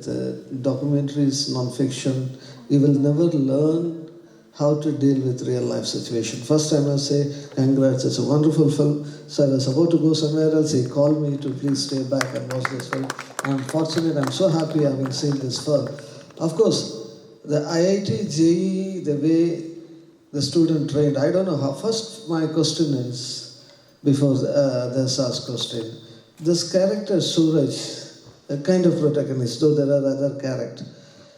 with documentaries, non-fiction, you will never learn how to deal with real life situation. First I must say, congrats, it's a wonderful film. So I was about to go somewhere else, he called me to please stay back and watch this film. I'm fortunate, I'm so happy having seen this film. Of course, the IIT JEE, the way the student trained, I don't know how. First my question is, before this asked question, this character Suraj, a kind of protagonist, though there are other characters,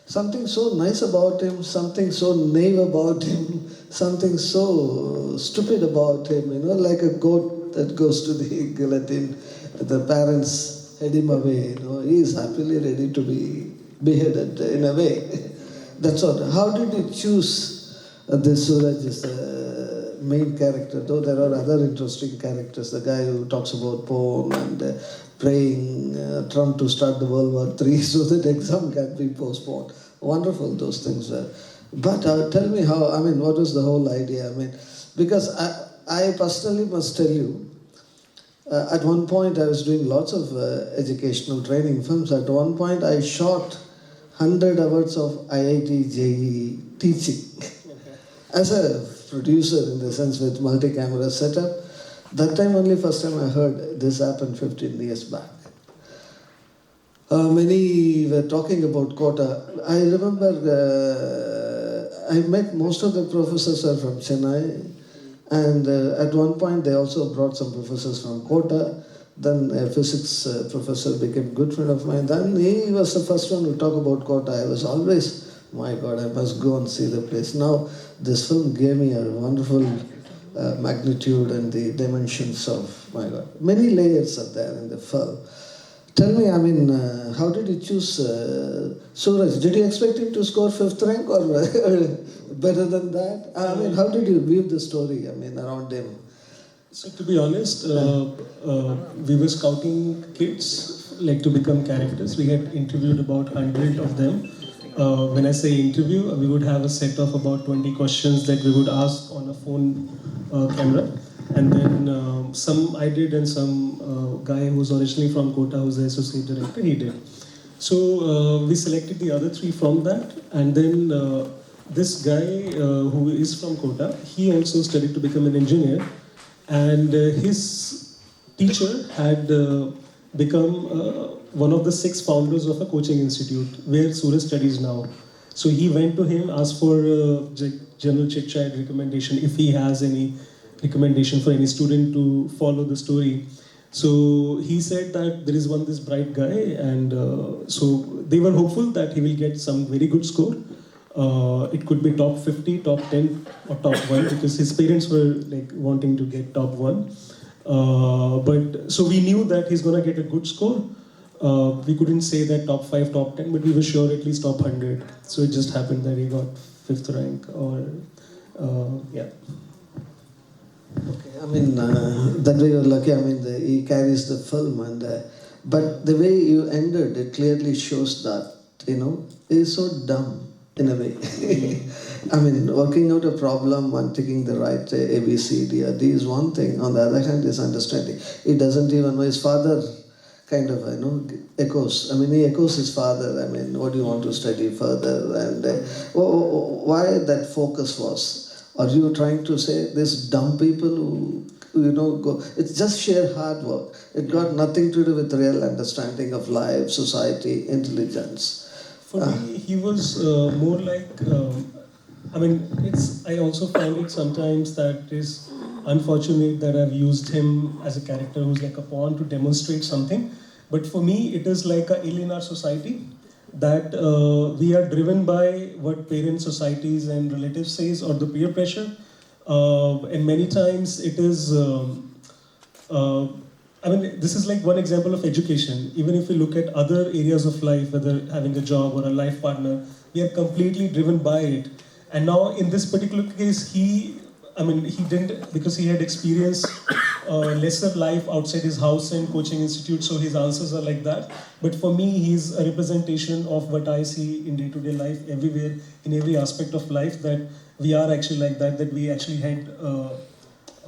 something so nice about him, something so naive about him, something so stupid about him, like a goat that goes to the guillotine, the parents head him away, he is happily ready to be beheaded in a way. That's all. How did you choose this Suraj as the main character, though there are other interesting characters, the guy who talks about porn and praying Trump to start the World War III so that exam can be postponed. Wonderful those things were. But tell me what was the whole idea? Because I personally must tell you, at one point I was doing lots of educational training films. At one point I shot 100 hours of IIT JEE teaching as a producer, in the sense with multi-camera setup. That time only first time I heard this happened 15 years back. Many were talking about quota. I remember I met most of the professors are from Chennai, and at one point they also brought some professors from Kota. Then a physics professor became a good friend of mine. Then he was the first one to talk about Kota. I was always, my God, I must go and see the place. Now this film gave me a wonderful magnitude and the dimensions of, my God. Many layers are there in the film. Tell me, how did you choose Suraj? Did you expect him to score 5th rank or better than that? How did you view the story, around him? So to be honest, we were scouting kids like to become characters. We had interviewed about 100 of them. When I say interview, we would have a set of about 20 questions that we would ask on a phone camera. And then some I did, and some guy who's originally from Kota, who's the associate director, he did. So we selected the other 3 from that, and then this guy who is from Kota, he also studied to become an engineer, and his teacher had become one of the 6 founders of a coaching institute where Suraj studies now. So he went to him, asked for general chit-chat recommendation, if he has any recommendation for any student to follow the story. So he said that there is this bright guy, and so they were hopeful that he will get some very good score. It could be top 50, top 10 or top 1, because his parents were like wanting to get top 1. But so we knew that he's gonna get a good score. We couldn't say that top 5, top 10, but we were sure at least top 100. So it just happened that he got 5th rank, or yeah. Okay, that way you're lucky. He carries the film, and but the way you ended, it clearly shows that he's so dumb in a way. Working out a problem and taking the right A, B, C, D, or D is one thing. On the other hand, is understanding. He doesn't even know. His father kind of echoes. He echoes his father. What do you want to study further? And why that focus was? Are you trying to say these dumb people who go? It's just sheer hard work. It got nothing to do with real understanding of life, society, intelligence. For me, he was more like. I also find it sometimes that it is unfortunate that I've used him as a character who's like a pawn to demonstrate something. But for me, it is like a ill in our society, that we are driven by what parents, societies, and relatives says, or the peer pressure, and many times it is. This is like one example of education. Even if we look at other areas of life, whether having a job or a life partner, we are completely driven by it. And now in this particular case, he didn't, because he had experienced lesser life outside his house and coaching institute, so his answers are like that. But for me, he's a representation of what I see in day-to-day life, everywhere, in every aspect of life, that we are actually like that we actually head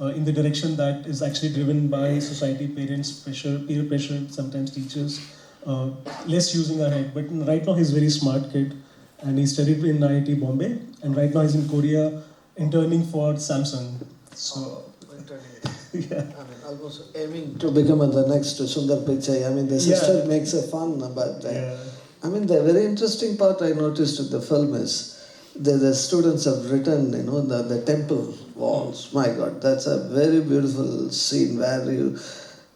in the direction that is actually driven by society, parents, pressure, peer pressure, sometimes teachers, less using our head. But right now he's a very smart kid, and he studied in IIT Bombay, and right now he's in Korea interning for Samsung. So yeah. I mean, almost aiming to become the next Sundar Pichai. I mean, the sister makes a fun, but I mean, the very interesting part I noticed in the film is the students have written, the temple walls. My God, that's a very beautiful scene where you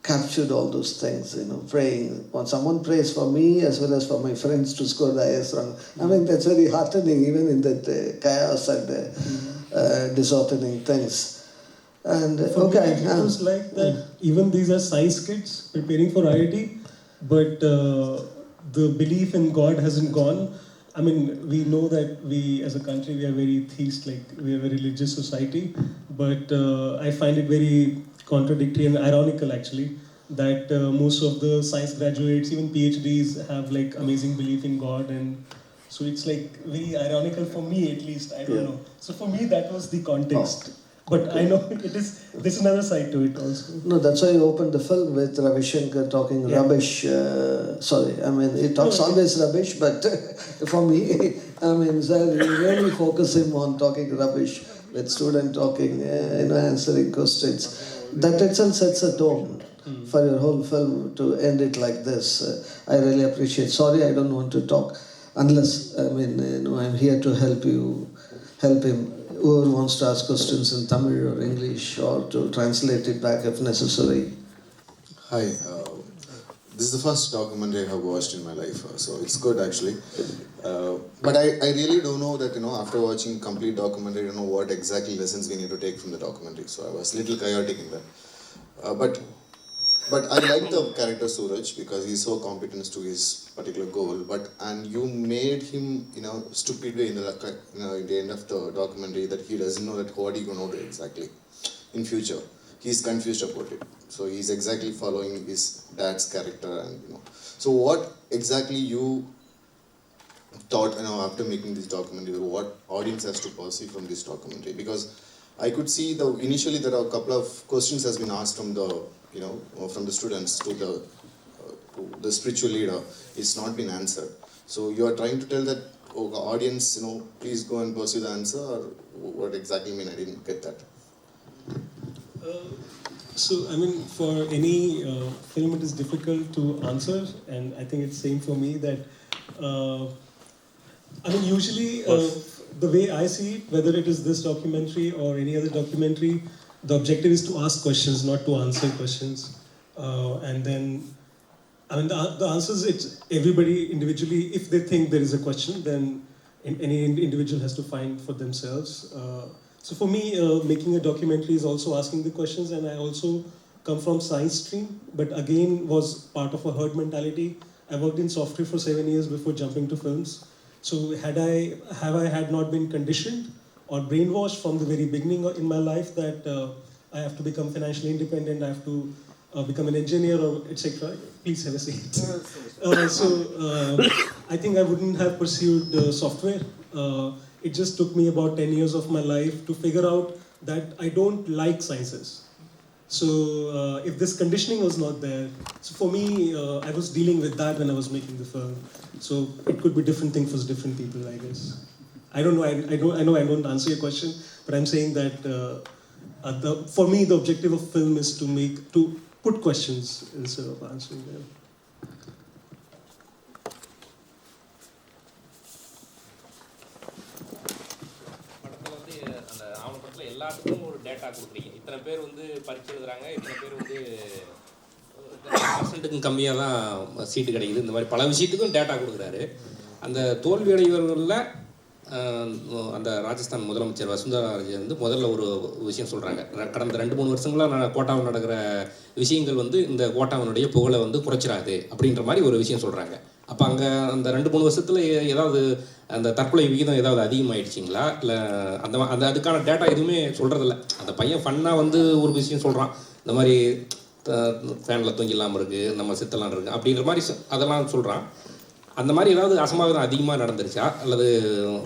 captured all those things, praying. When someone prays for me as well as for my friends to score the highest rank, I mean, that's very heartening, even in that chaos and disheartening things. And for me, it was like that. Even these are science kids preparing for IIT, but the belief in God hasn't gone. I mean, we know that we, as a country, we are very theist, like we are a very religious society. But I find it very contradictory and ironical, actually, that most of the science graduates, even PhDs, have like amazing belief in God, and so it's like very ironical for me, at least. I don't know. So for me, that was the context. But I know there's another side to it also. No, that's why you opened the film with Ravi Shankar talking rubbish. Sorry, I mean, he talks always rubbish, but for me, I mean, sir, you really focus him on talking rubbish with student talking, answering questions. That itself sets a tone for your whole film to end it like this. I really appreciate. Sorry, I don't want to talk unless, I mean, I'm here to help you, help him. Whoever wants to ask questions in Tamil or English or to translate it back if necessary. Hi, this is the first documentary I have watched in my life, so it's good actually. But I really don't know that, after watching complete documentary, I don't know what exactly lessons we need to take from the documentary. So I was a little chaotic in that. But I like the character Suraj because he's so competent to his particular goal. And you made him, stupid way in the end of the documentary that he doesn't know that what he gonna do exactly in future. He's confused about it. So he's exactly following his dad's character, and So what exactly you thought, after making this documentary, what audience has to perceive from this documentary? Because I could see initially there are a couple of questions has been asked from the from the students to the spiritual leader. It's not been answered. So you are trying to tell that audience, please go and pursue the answer, or what exactly mean? I didn't get that. So, I mean, for any film, it is difficult to answer, and I think it's same for me that, I mean, usually the way I see it, whether it is this documentary or any other documentary, the objective is to ask questions, not to answer questions. And then, I mean, the answers, it's everybody individually, if they think there is a question, then any individual has to find for themselves. So for me, making a documentary is also asking the questions, and I also come from science stream, but again was part of a herd mentality. I worked in software for 7 years before jumping to films. So have I had not been conditioned or brainwashed from the very beginning in my life that I have to become financially independent, I have to become an engineer or etc. Please have a seat. I think I wouldn't have pursued software. It just took me about 10 years of my life to figure out that I don't like sciences. So if this conditioning was not there, so for me, I was dealing with that when I was making the film. So it could be different thing for different people, I guess. I don't know. I know I don't answer your question, but I'm saying that for me, the objective of film is to put questions instead of answering them. எல்லாத்துக்கும் ஒரு data கொடுக்குறீங்க. இத்தனை பேர் வந்து பரீட்சை எழுதுறாங்க, இத்தனை பேர் வந்து பர்சன்ட்டுக்கும் கம்மியாக தான் சீட்டு கிடைக்குது. இந்த மாதிரி பல விஷயத்துக்கும் டேட்டா கொடுக்குறாரு. அந்த தோல்வி அடைவர்களில் அந்த ராஜஸ்தான் முதலமைச்சர் வசுந்தரா ராஜே வந்து முதல்ல ஒரு விஷயம் சொல்கிறாங்க. கடந்த 2-3 வருஷங்களாக கோட்டாவில் நடக்கிற விஷயங்கள் வந்து இந்த கோட்டாவினுடைய புகழை வந்து குறைச்சிடாது அப்படின்ற மாதிரி ஒரு விஷயம் சொல்கிறாங்க. அப்போ அங்கே அந்த 2-3 வருஷத்தில் ஏதாவது அந்த தற்கொலை விகிதம் ஏதாவது அதிகமாகிடுச்சிங்களா? இல்லை அந்த அதுக்கான டேட்டா எதுவுமே சொல்கிறதில்ல. அந்த பையன் ஃபன்னாக வந்து ஒரு விஷயம் சொல்கிறான், இந்த மாதிரி ஃபேனில் தூங்கிடலாமல் இருக்குது, நம்ம சித்தலாம் இருக்குது அப்படின்ற மாதிரி அதெல்லாம் சொல்கிறான். அந்த மாதிரி ஏதாவது அசம்பாவிதம் அதிகமாக நடந்துருச்சா, அல்லது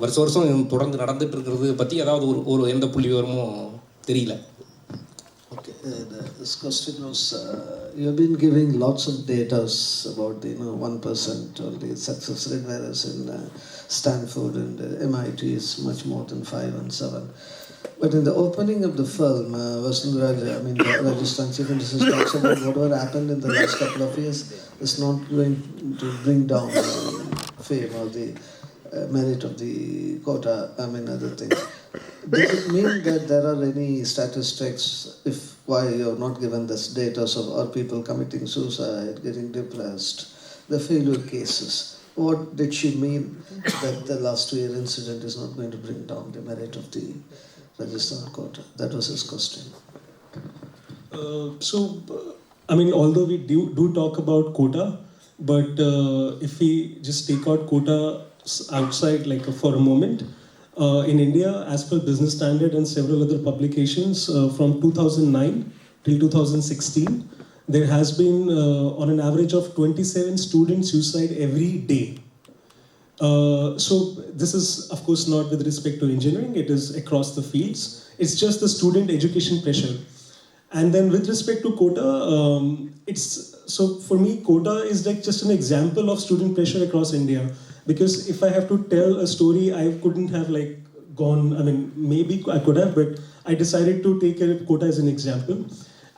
வருஷம் தொடர்ந்து நடந்துட்டு இருக்கிறது பற்றி ஏதாவது ஒரு எந்த புள்ளி விவரமும் தெரியல. Okay, This question was, you have been giving lots of data about the 1% only success rate, whereas in Stanford and MIT is much more than 5 and 7. But in the opening of the film, Vasundharaj, the Rajasthan Chief Minister talks about whatever happened in the last couple of years is not going to bring down the fame or the merit of the quota, other things. Does it mean that there are any statistics if why you're not given this data of are people committing suicide, getting depressed, the failure cases? What did she mean that the last 2-year incident is not going to bring down the merit of the Rajasthan quota? That was his question. Although we do talk about quota, but if we just take out quota outside, like for a moment, in India, as per Business Standard and several other publications, from 2009 till 2016, there has been on an average of 27 student suicide every day. So this is, of course, not with respect to engineering, it is across the fields. It's just the student education pressure. And then with respect to quota, so for me, quota is like just an example of student pressure across India. Because if I have to tell a story, I couldn't have gone, maybe I could have, but I decided to take a quota as an example.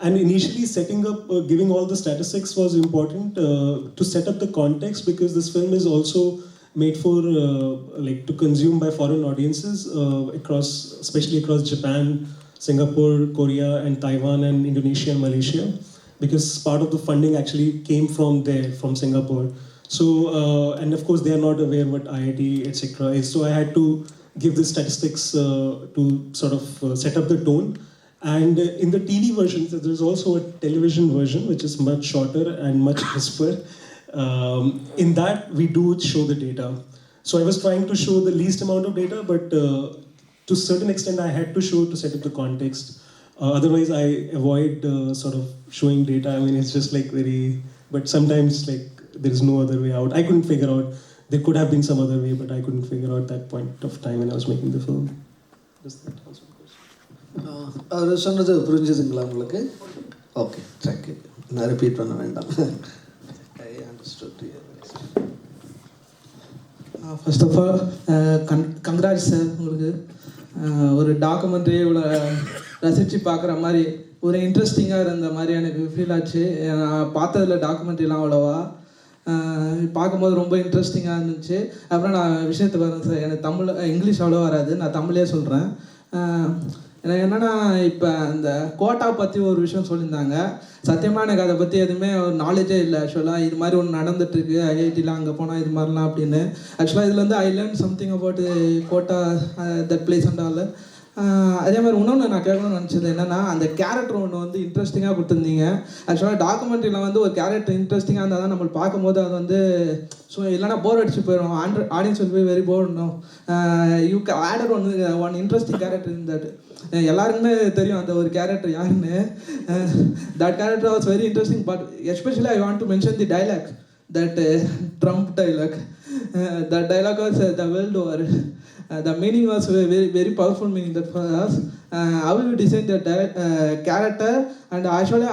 And initially setting up, giving all the statistics was important to set up the context, because this film is also made for, to consume by foreign audiences especially across Japan, Singapore, Korea, and Taiwan, and Indonesia and Malaysia, because part of the funding actually came from there, from Singapore. So, and of course, they are not aware what IIT, etc. is. So I had to give the statistics to sort of set up the tone. And in the TV version, there's also a television version, which is much shorter and much crisper. In that, we do show the data. So I was trying to show the least amount of data, but to a certain extent, I had to show to set up the context. Otherwise, I avoid sort of showing data. It's just but sometimes there is no other way out. I couldn't figure out, there could have been some other way, but I couldn't figure out that point of time when I was making the film. Does that answer the question? அவர் சொன்னது புரிஞ்சுதுங்களா உங்களுக்கு? Okay, thank you. நான் repeat பண்ண வேண்டாம். I understood you. First of all congrats sir. உங்களுக்கு ஒரு documentary இவ்வளோ ரசித்து பார்க்குற மாதிரி ஒரு இன்ட்ரெஸ்டிங்காக இருந்த மாதிரி எனக்கு ஃபீல் ஆச்சு. நான் பார்த்ததில் டாக்குமெண்ட்ரிலாம் அவ்வளோவா பார்க்கும்போது ரொம்ப இன்ட்ரெஸ்டிங்காக இருந்துச்சு. அப்புறம் நான் விஷயத்துக்கு வரேன் சார். எனக்கு இங்கிலீஷ் அவ்வளோ வராது, நான் தமிழே சொல்கிறேன். எனக்கு என்னென்னா, இப்போ அந்த கோட்டா பற்றி ஒரு விஷயம் சொல்லியிருந்தாங்க. சத்தியமாக எனக்கு அதை பற்றி எதுவுமே ஒரு நாலேஜே இல்லை. ஆக்சுவலாக இது மாதிரி ஒன்று நடந்துட்டுருக்கு ஐஐடியில், அங்கே போனால் இது மாதிரிலாம் அப்படின்னு. ஆக்சுவலாக இதில் வந்து I learn something about Kota, that place and all. அதே மாதிரி இன்னொன்று நான் கேட்கணும்னு நினச்சது என்னென்னா, அந்த கேரக்டர் ஒன்று வந்து இன்ட்ரெஸ்டிங்காக கொடுத்துருந்தீங்க. ஆக்சுவலாக டாக்குமெண்ட்ரியில் வந்து ஒரு கேரக்டர் இன்ட்ரெஸ்டிங்காக இருந்தால் தான் நம்மளுக்கு பார்க்கும்போது அது வந்து இல்லைனா போர் அடிச்சு போயிடும். ஆடியன்ஸ் வில் பி வெரி போர்டும். You added one interesting character in that. எல்லாருக்குமே தெரியும் அந்த ஒரு கேரக்டர் யாருன்னு. That character was very interesting. But especially I want to mention the dialogue, that Trump dialogue. That dialogue was the world over. The meaning was very, very powerful meaning that for us. How will you design the character? And actually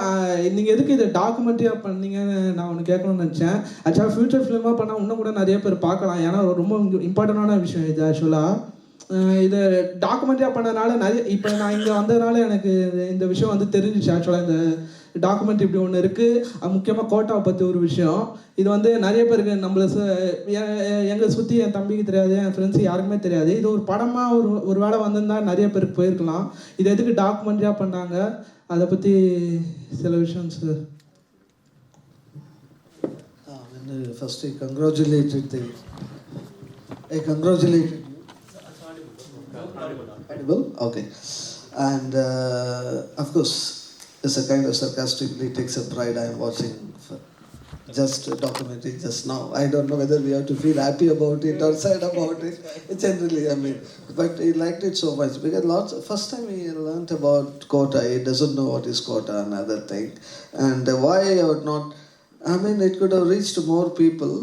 நீங்கள் எதுக்கு இதை டாக்குமெண்ட்ரியாக பண்ணீங்கன்னு நான் ஒன்று கேட்கணும்னு நினச்சேன். ஆக்சுவலாக future ஃபிலிமாக பண்ணால் இன்னும் கூட நிறைய பேர் பார்க்கலாம். ஏன்னா ரொம்ப இம்பார்ட்டண்டான விஷயம் இது. ஆக்சுவலாக இதை டாக்குமெண்ட்ரியாக பண்ணதுனால இப்போ நான் இங்கே வந்ததுனால எனக்கு இந்த விஷயம் வந்து தெரிஞ்சிச்சு. ஆக்சுவலாக இந்த டாக்குமெண்ட்ரி இப்படி ஒன்று இருக்குது. முக்கியமாக கோட்டாவை பற்றி ஒரு விஷயம். இது வந்து நிறைய பேருக்கு நம்மளை எங்களை சுற்றி என் தம்பிக்கு தெரியாது, என் ஃப்ரெண்ட்ஸு யாருக்குமே தெரியாது. இது ஒரு படமாக ஒரு வேளை வந்திருந்தா நிறைய பேருக்கு போயிருக்கலாம். இது எதுக்கு டாக்குமெண்ட்ரியாக பண்ணாங்க, அதை பற்றி சில விஷயம் sir. First, I congratulated you. Audible? Okay. And of course, it's a kind of sarcastically takes a pride. I am watching just a documentary just now. I don't know whether we have to feel happy about it or sad about it. Generally, but he liked it so much because first time he learnt about quota, he doesn't know what is quota, another thing, and why I would not. It could have reached more people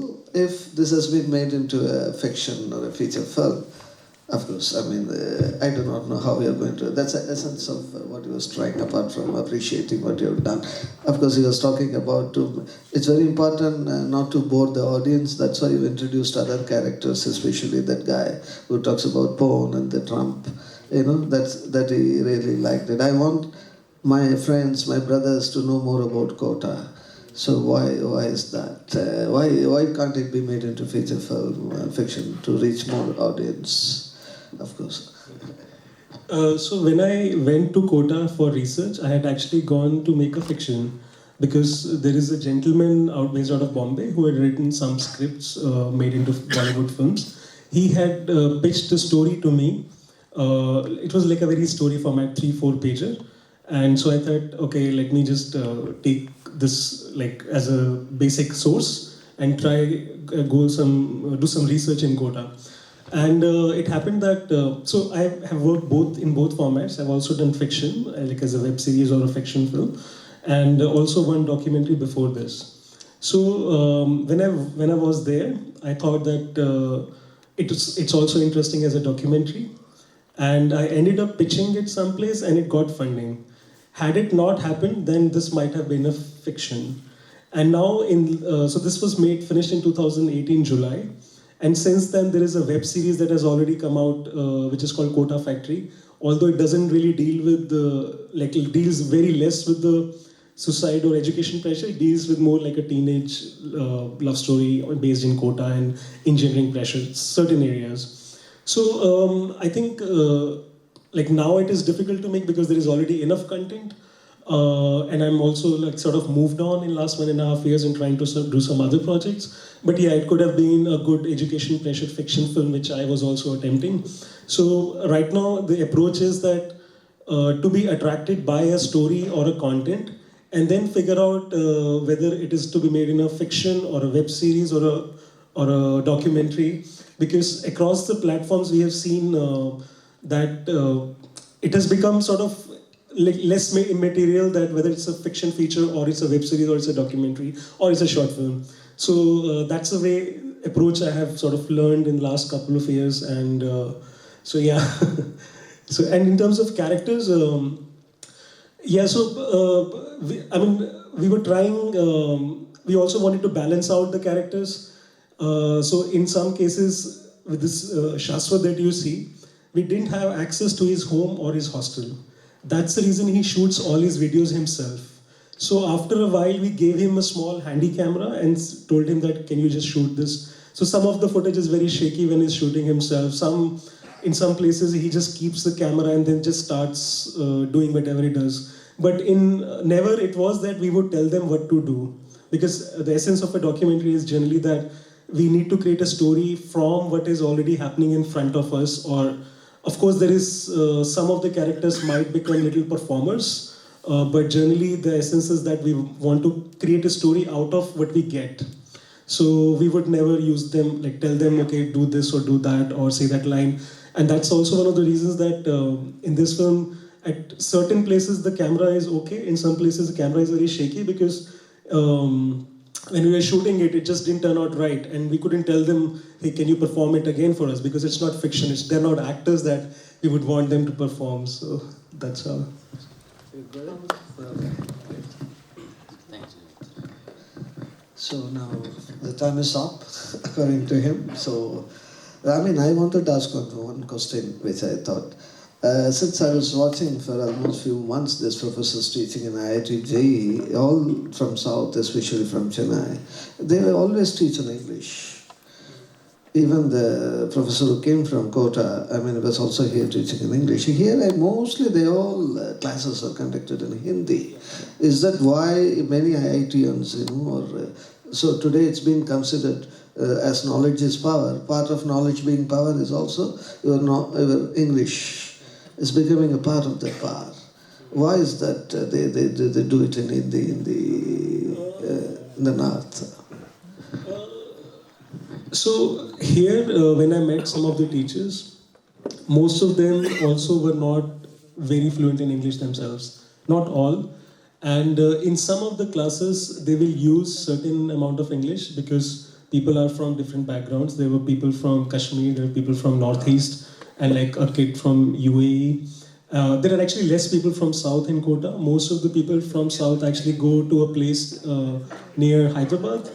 if this has been made into a fiction or a feature film. Of course, I mean, I do not know how we are going to. That's the essence of what he was trying, apart from appreciating what you have done. Of course, he was talking about it's very important not to bore the audience. That's why you introduced other characters, especially that guy who talks about porn and the Trump. You know, that he really liked it. I want my friends, my brothers to know more about Kota. So why is that? Why can't it be made into feature film fiction to reach more audience? Of course. So when I went to Kota for research, I had actually gone to make a fiction because there is a gentleman based out of Bombay who had written some scripts made into Bollywood films. He had pitched the story to me. It was like a very story format, 3-4 pager. And so I thought, okay, let me just take this like as a basic source and try do some research in Kota. And it happened that so I have worked in both formats. I've also done fiction, like as a web series or a fiction film, and also one documentary before this. So when I was there, I thought that it's also interesting as a documentary, and I ended up pitching it someplace, and it got funding. Had it not happened, then this might have been a fiction. And now so this was finished in 2018 July. And since then, there is a web series that has already come out, which is called Kota Factory. Although it doesn't really deal with it deals very less with the suicide or education pressure. It deals with more like a teenage love story based in Kota and engineering pressure, certain areas. So I think like now it is difficult to make because there is already enough content. And I'm also like sort of moved on in last 1.5 years and trying to do some other projects. But yeah, it could have been a good education pressure fiction film, which I was also attempting. So right now the approach is that to be attracted by a story or a content, and then figure out whether it is to be made in a fiction or a web series or a documentary. Because across the platforms we have seen that it has become sort of like less material, that whether it's a fiction feature or it's a web series or it's a documentary or it's a short film. So that's the approach I have sort of learned in the last couple of years. And so yeah. So and in terms of characters, we were trying, we also wanted to balance out the characters. So in some cases with this Shashwat that you see, we didn't have access to his home or his hostel. That's the reason he shoots all his videos himself. So after a while, we gave him a small handy camera and told him that, can you just shoot this? So some of the footage is very shaky when he's shooting himself. In some places, he just keeps the camera and then just starts doing whatever he does. But never it was that we would tell them what to do. Because the essence of a documentary is generally that we need to create a story from what is already happening in front of us. Or, of course, there is some of the characters might become little performers, but generally the essence is that we want to create a story out of what we get. So we would never use them, like tell them, okay, do this or do that or say that line. And that's also one of the reasons that in this film, at certain places the camera is okay, in some places the camera is very shaky because when we were shooting it, it just didn't turn out right. And we couldn't tell them, hey, can you perform it again for us? Because it's not fiction, they're not actors that we would want them to perform. So that's how. So now the time is up, according to him. So, I mean, I wanted to ask one question, which I thought. Since I was watching for almost few months this professors teaching in IIT JEE, all from South, especially from Chennai, they always teach in English. Even the professor who came from Kota, I mean, was also here teaching in English. Here, mostly all classes are conducted in Hindi. Is that why many IITians, so today it's been considered as knowledge is power. Part of knowledge being power is also your English. Is becoming a part of that power. Why is that they do it in the north? So here, when I met some of the teachers, most of them also were not very fluent in English themselves. Not all. And in some of the classes, they will use certain amount of English because people are from different backgrounds. There were people from Kashmir, there were people from Northeast, and like a kid from UAE. There are actually less people from South in Kota. Most of the people from South actually go to a place near Hyderabad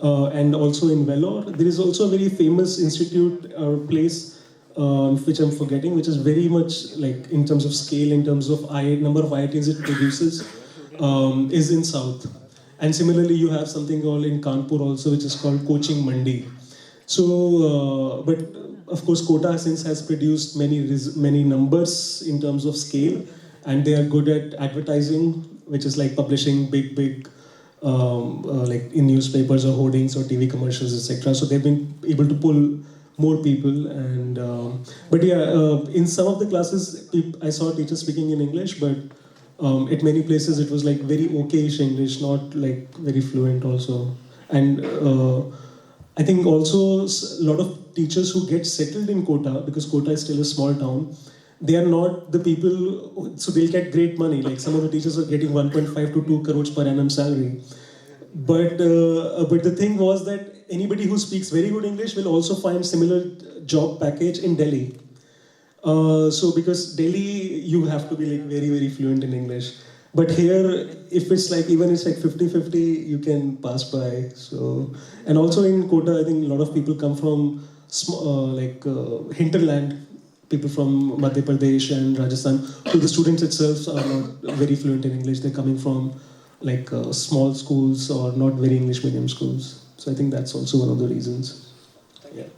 and also in Vellore. There is also a very famous institute or place which I'm forgetting, which is very much like in terms of scale, in terms of number of IITs it produces, is in South. And similarly, you have something called in Kanpur also, which is called Coaching Mandi. So, but of course, Kota since has produced many numbers in terms of scale, and they are good at advertising, which is like publishing big like in newspapers or hoardings or TV commercials, etc. So they've been able to pull more people, and but yeah, in some of the classes, I saw teachers speaking in English, but at many places it was like very okayish English, not like very fluent also, and. I think also a lot of teachers who get settled in Kota, because Kota is still a small town, they are not the people, so they'll get great money. Like some of the teachers are getting 1.5 to 2 crores per annum salary. But the thing was that anybody who speaks very good English will also find similar job package in Delhi. So because Delhi, you have to be like very fluent in English. But here, if it's like, even it's like 50-50, you can pass by. So, and also in Kota, I think a lot of people come from hinterland, people from Madhya Pradesh and Rajasthan. So the students itself are not very fluent in English. They're coming from like small schools or not very English medium schools. So I think that's also one of the reasons. Yeah.